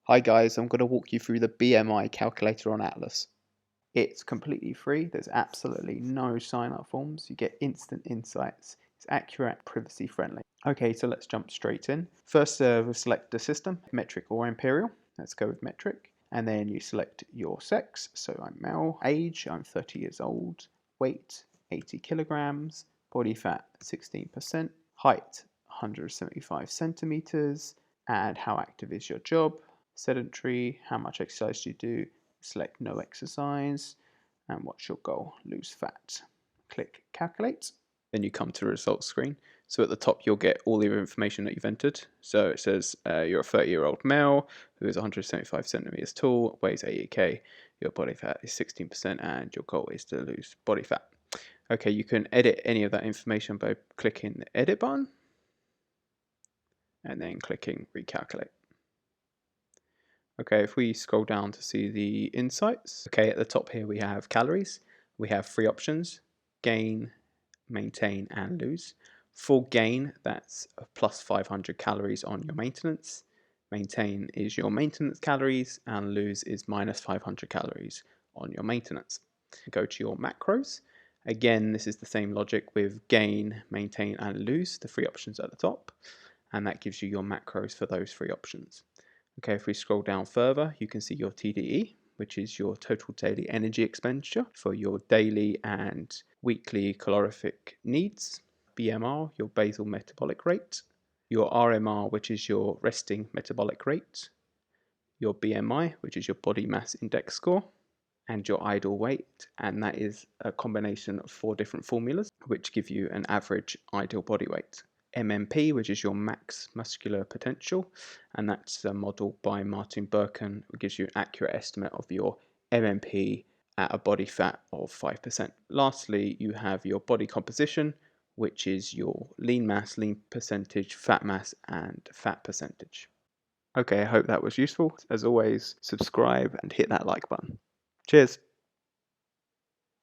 Hi guys, I'm going to walk you through the BMI calculator on Atlas. It's completely free, there's absolutely no sign-up forms, you get instant insights, it's accurate, privacy friendly. Okay, so let's jump straight in. First, we'll select the system, metric or imperial. Let's go with metric. And then you select your sex, so I'm male, age, I'm 30 years old, weight, 80 kilograms, body fat, 16%, height, 175 centimeters, and how active is your job, sedentary, how much exercise do you do, select no exercise, and what's your goal, lose fat. Click calculate, then you come to the results screen. So at the top you'll get all the information that you've entered. So it says you're a 30-year-old male who is 175 centimeters tall, weighs 80 kg, your body fat is 16%, and your goal is to lose body fat. Okay, you can edit any of that information by clicking the edit button and then clicking recalculate. Okay, if we scroll down to see the insights, okay, at the top here we have calories. We have three options: gain, maintain, and lose. For gain, that's plus 500 calories on your maintenance. Maintain is your maintenance calories, and lose is minus 500 calories on your maintenance. Go to your macros. Again, this is the same logic with gain, maintain, and lose, the three options at the top, and that gives you your macros for those three options. Okay, if we scroll down further, you can see your TDE, which is your total daily energy expenditure for your daily and weekly calorific needs. BMR, your basal metabolic rate. Your RMR, which is your resting metabolic rate. Your BMI, which is your body mass index score. And your ideal weight, and that is a combination of 4 different formulas which give you an average ideal body weight. MMP, which is your max muscular potential, and that's a model by Martin Birken, which gives you an accurate estimate of your MMP at a body fat of 5%. Lastly, you have your body composition, which is your lean mass, lean percentage, fat mass, and fat percentage. Okay, I hope that was useful. As always, subscribe and hit that like button. Cheers.